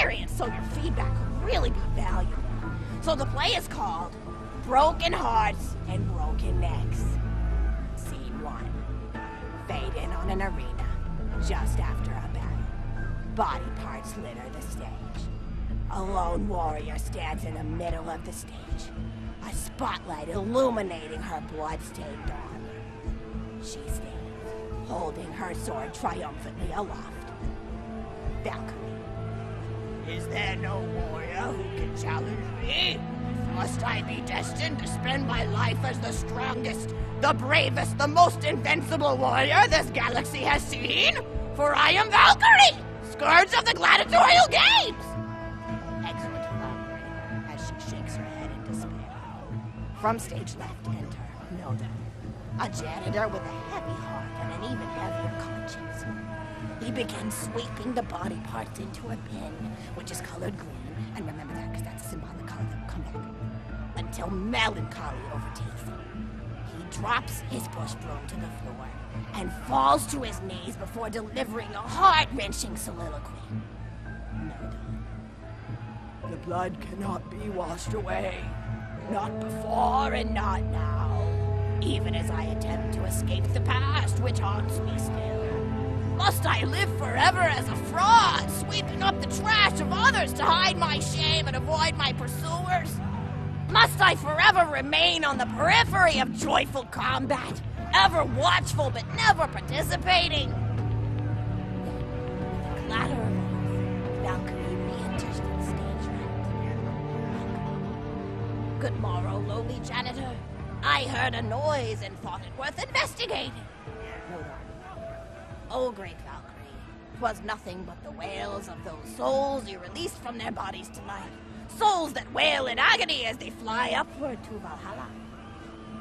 experience, so your feedback will really be valuable. So the play is called Broken Hearts and Broken Necks. Scene 1. Fade in on an arena, just after a battle. Body parts litter the stage. A lone warrior stands in the middle of the stage, a spotlight illuminating her blood-stained armor. She stands, holding her sword triumphantly aloft. Valkyrie. Is there no warrior who can challenge me? Must I be destined to spend my life as the strongest, the bravest, the most invincible warrior this galaxy has seen? For I am Valkyrie, scourge of the gladiatorial games! Excellent Valkyrie, as she shakes her head in despair. From stage left enter Nero, a janitor with a heavy heart and an even heavier conscience. He begins sweeping the body parts into a bin, which is colored green, and remember that because that's a symbolic color that will come back, until melancholy overtakes him. He drops his push broom to the floor and falls to his knees before delivering a heart-wrenching soliloquy. No, the blood cannot be washed away. Not before and not now. Even as I attempt to escape the past, which haunts me still. Must I live forever as a fraud, sweeping up the trash of others to hide my shame and avoid my pursuers? Must I forever remain on the periphery of joyful combat, ever watchful but never participating? With a clatter of oaths, Valkyrie re-enters the stage right. Good morrow, lowly janitor. I heard a noise and thought it worth investigating. No, oh, great Valkyrie, 'twas nothing but the wails of those souls you released from their bodies tonight. Souls that wail in agony as they fly upward to Valhalla.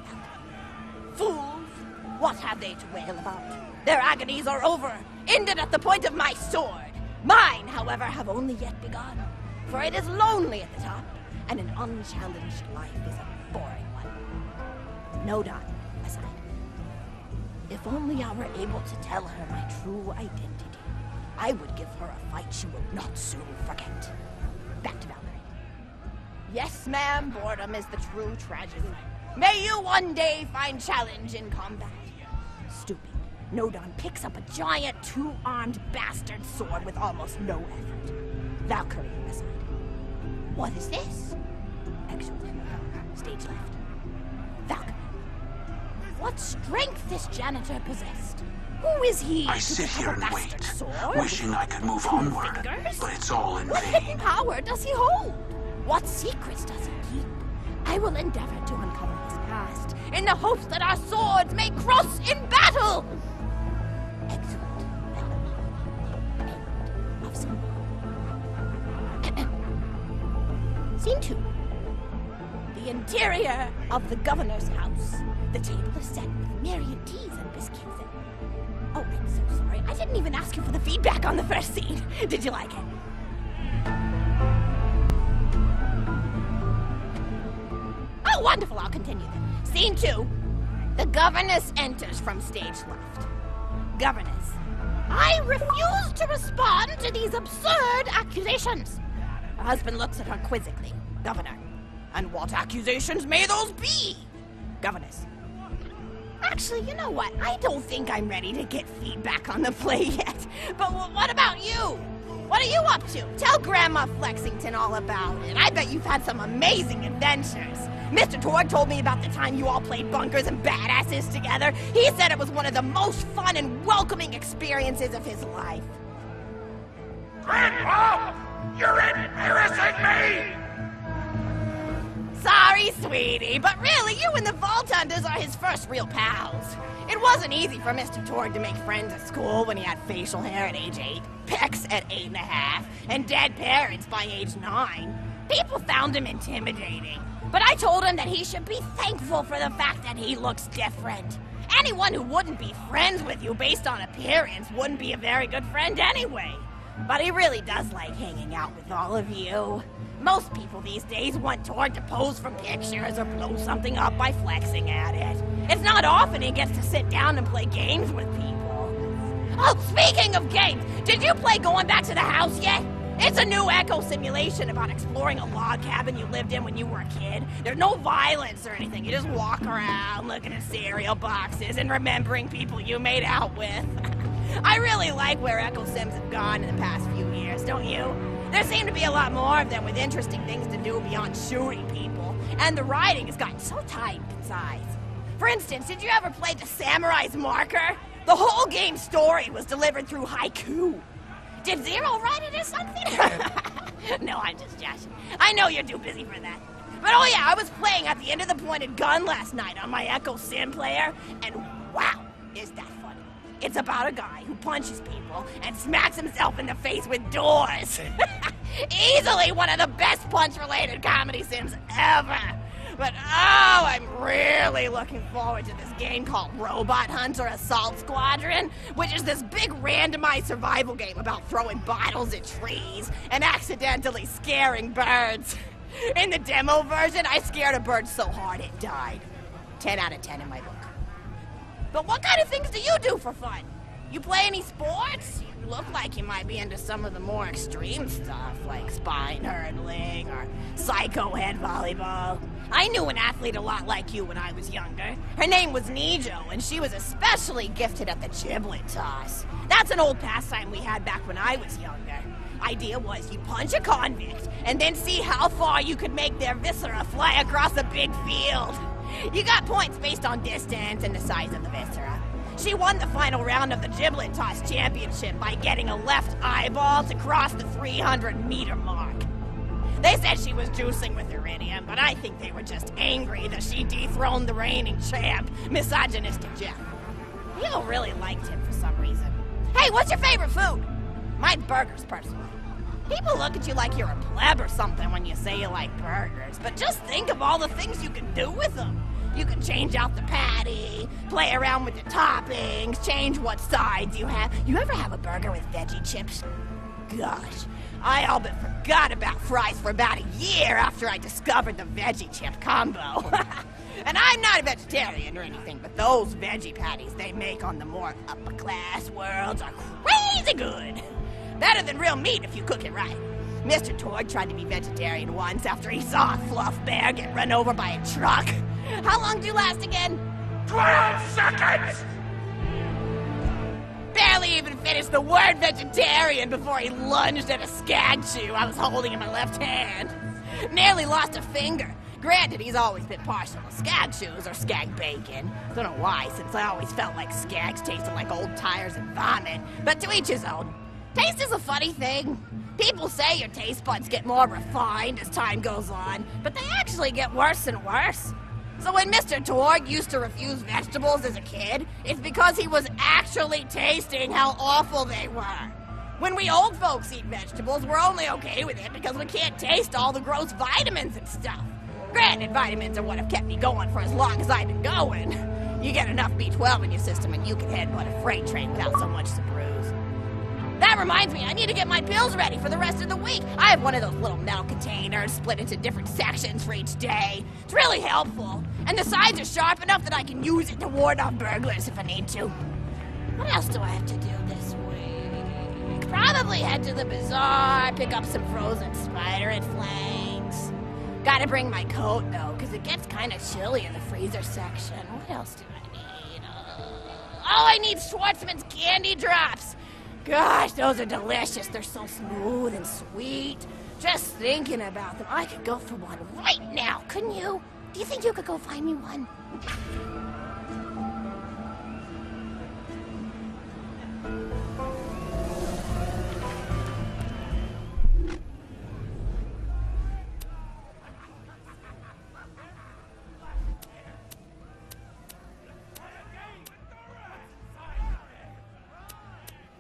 Valkyrie. Fools! What have they to wail about? Their agonies are over, ended at the point of my sword. Mine, however, have only yet begun. For it is lonely at the top, and an unchallenged life is a boring one. No done, aside. If only I were able to tell her my true identity, I would give her a fight she would not soon forget. Back to Valkyrie. Yes, ma'am, boredom is the true tragedy. May you one day find challenge in combat. Stooping, Nodon picks up a giant two-armed bastard sword with almost no effort. Valkyrie aside. What is this? Excellent. Stage left. Valkyrie. What strength this janitor possessed? Who is he? I sit here and wait, wishing I could move onward, but it's all in What vain. hidden power does he hold? What secrets does he keep? I will endeavor to uncover his past, in the hopes that our swords may cross in battle! Excellent. End of scene. Scene 2. The interior of the governor's house. The table is set with myriad teas and biscuits and... Oh, I'm so sorry. I didn't even ask you for the feedback on the first scene. Did you like it? Oh, wonderful. I'll continue then. Scene 2. The governess enters from stage left. Governess. I refuse to respond to these absurd accusations. Her husband looks at her quizzically. Governor. And what accusations may those be? Governess. Actually, you know what? I don't think I'm ready to get feedback on the play yet. But what about you? What are you up to? Tell Grandma Flexington all about it. I bet you've had some amazing adventures. Mr. Torg told me about the time you all played bunkers and badasses together. He said it was one of the most fun and welcoming experiences of his life. Grandpa! You're embarrassing me! Sorry, sweetie, but really, you and the Vault Hunters are his first real pals. It wasn't easy for Mr. Torg to make friends at school when he had facial hair at age 8, pecs at 8.5, and dead parents by age 9. People found him intimidating, but I told him that he should be thankful for the fact that he looks different. Anyone who wouldn't be friends with you based on appearance wouldn't be a very good friend anyway. But he really does like hanging out with all of you. Most people these days want Torg to pose for pictures or blow something up by flexing at it. It's not often he gets to sit down and play games with people. Oh, speaking of games, did you play Going Back to the House yet? It's a new echo simulation about exploring a log cabin you lived in when you were a kid. There's no violence or anything. You just walk around looking at cereal boxes and remembering people you made out with. I really like where echo sims have gone in the past few years, don't you? There seem to be a lot more of them with interesting things to do beyond shooting people, and the writing has gotten so tight and concise. For instance, did you ever play The Samurai's Marker? The whole game's story was delivered through haiku. Did Zero write it or something? No, I'm just joshing. I know you're too busy for that. But oh yeah, I was playing At the End of the Pointed Gun last night on my Echo Sim player, and wow, is that funny. It's about a guy who punches people and smacks himself in the face with doors. Easily one of the best punch-related comedy sims ever. But oh, I'm really looking forward to this game called Robot Hunter Assault Squadron, which is this big randomized survival game about throwing bottles at trees and accidentally scaring birds. In the demo version, I scared a bird so hard it died. 10 out of 10 in my book. But what kind of things do you do for fun? You play any sports? You look like you might be into some of the more extreme stuff, like spine hurdling or psycho head volleyball. I knew an athlete a lot like you when I was younger. Her name was Nero, and she was especially gifted at the giblet toss. That's an old pastime we had back when I was younger. Idea was you punch a convict, and then see how far you could make their viscera fly across a big field. You got points based on distance and the size of the viscera. She won the final round of the giblet toss championship by getting a left eyeball to cross the 300-meter mark. They said she was juicing with iridium, but I think they were just angry that she dethroned the reigning champ, misogynistic Jeff. People really liked him for some reason. Hey, what's your favorite food? Mine's burgers, personally. People look at you like you're a pleb or something when you say you like burgers, but just think of all the things you can do with them. You can change out the patty, play around with the toppings, change what sides you have. You ever have a burger with veggie chips? Gosh, I all but forgot about fries for about a year after I discovered the veggie chip combo. And I'm not a vegetarian or anything, but those veggie patties they make on the more upper-class worlds are crazy good. Better than real meat if you cook it right. Mr. Torg tried to be vegetarian once after he saw a fluff bear get run over by a truck. How long do you last again? 12 seconds! Barely even finished the word vegetarian before he lunged at a skag chew I was holding in my left hand. Nearly lost a finger. Granted, he's always been partial to skag chews or skag bacon. Don't know why, since I always felt like skags tasted like old tires and vomit. But to each his own. Taste is a funny thing. People say your taste buds get more refined as time goes on, but they actually get worse and worse. So when Mr. Torg used to refuse vegetables as a kid, it's because he was actually tasting how awful they were. When we old folks eat vegetables, we're only okay with it because we can't taste all the gross vitamins and stuff. Granted, vitamins are what have kept me going for as long as I've been going. You get enough B12 in your system and you can headbutt a freight train without so much as a bruise. That reminds me, I need to get my pills ready for the rest of the week. I have one of those little metal containers split into different sections for each day. It's really helpful. And the sides are sharp enough that I can use it to ward off burglars if I need to. What else do I have to do this week? Probably head to the bazaar, pick up some frozen spider and flanks. Gotta bring my coat, though, because it gets kind of chilly in the freezer section. What else do I need? I need Schwartzman's candy drops. Gosh, those are delicious. They're so smooth and sweet. Just thinking about them, I could go for one right now, couldn't you? Do you think you could go find me one?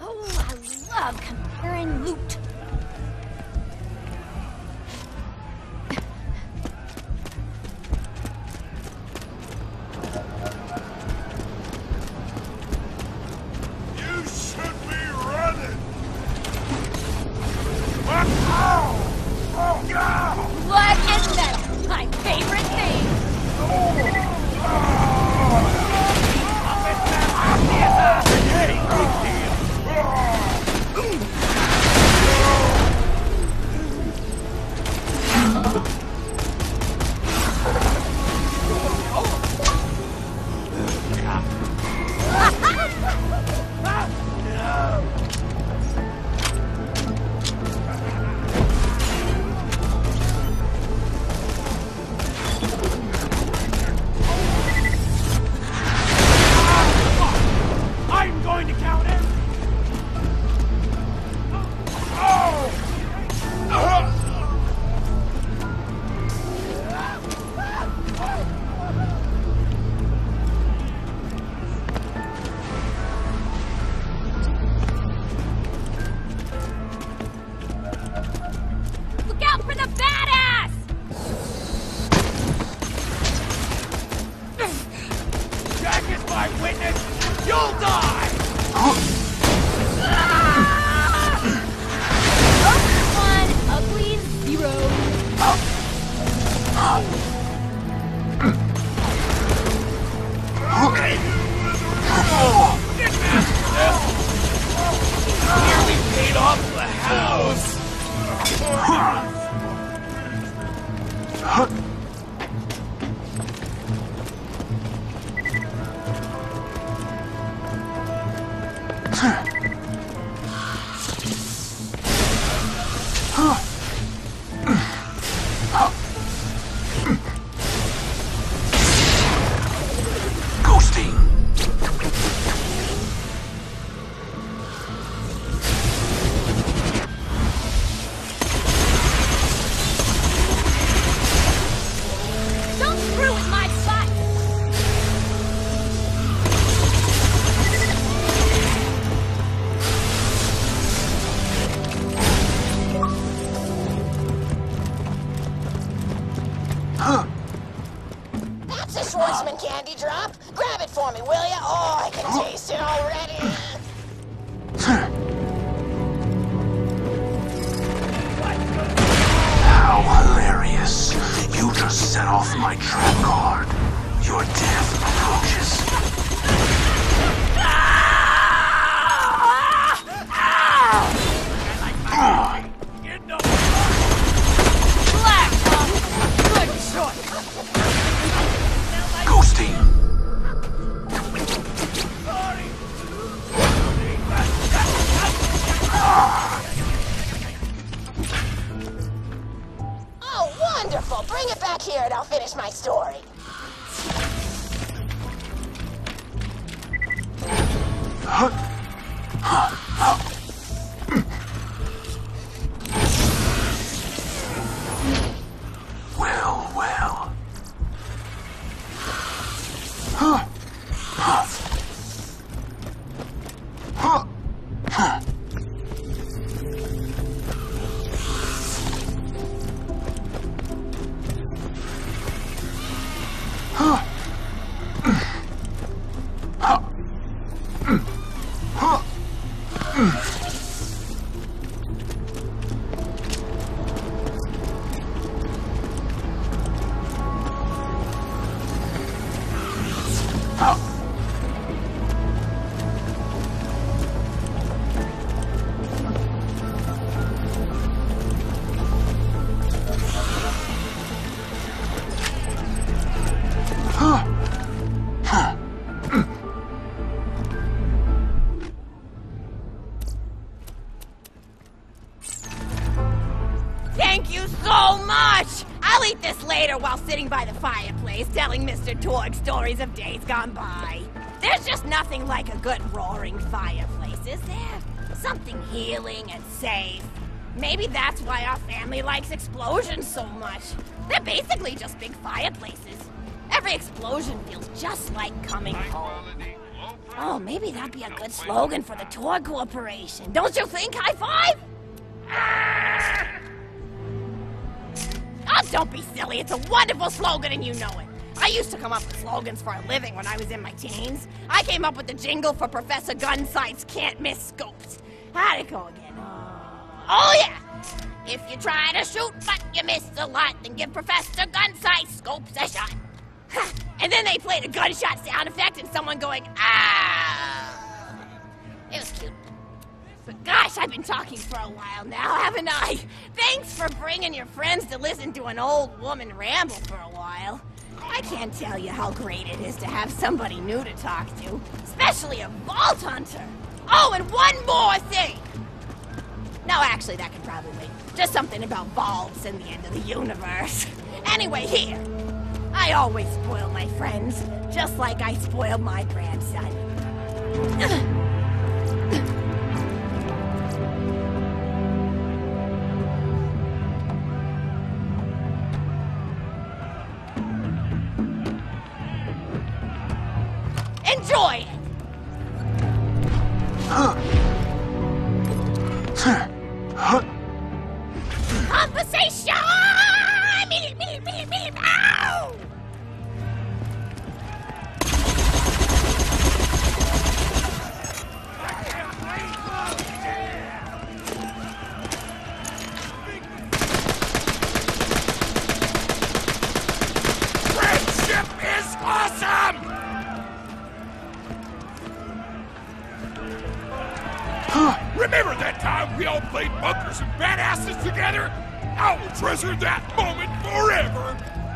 Oh, I love comparing loot. Candy drop? Grab it for me, will ya? Oh, I can taste it already. How hilarious. You just set off my trap card. Your death approaches. Black Hawk! Good choice. Ghosting. Oh, wonderful! Bring it back here and I'll finish my story. Well, well. Thank you so much! I'll eat this later while sitting by the fireplace telling Mr. Torg stories of days gone by. There's just nothing like a good roaring fireplace, is there? Something healing and safe. Maybe that's why our family likes explosions so much. They're basically just big fireplaces. Every explosion feels just like coming home. Oh, maybe that'd be a good slogan for the Torg Corporation. Don't you think, High Five? Oh, don't be silly. It's a wonderful slogan and you know it. I used to come up with slogans for a living when I was in my teens. I came up with the jingle for Professor Gunsight's Can't Miss Scopes. How'd it go again? Oh, yeah! If you try to shoot but you miss a lot, then give Professor Gunsight's Scopes a shot. And then they played a gunshot sound effect and someone going, ah! It was cute. But gosh, I've been talking for a while now, haven't I? Thanks for bringing your friends to listen to an old woman ramble for a while. I can't tell you how great it is to have somebody new to talk to, especially a Vault Hunter. Oh, and one more thing! No, actually, that can probably wait. Just something about vaults and the end of the universe. Anyway, here. I always spoil my friends, just like I spoiled my grandson. Enjoy it! Conversation! Ow! Friendship is awesome! Remember that time we all played bunkers and badasses together? I will treasure that moment forever!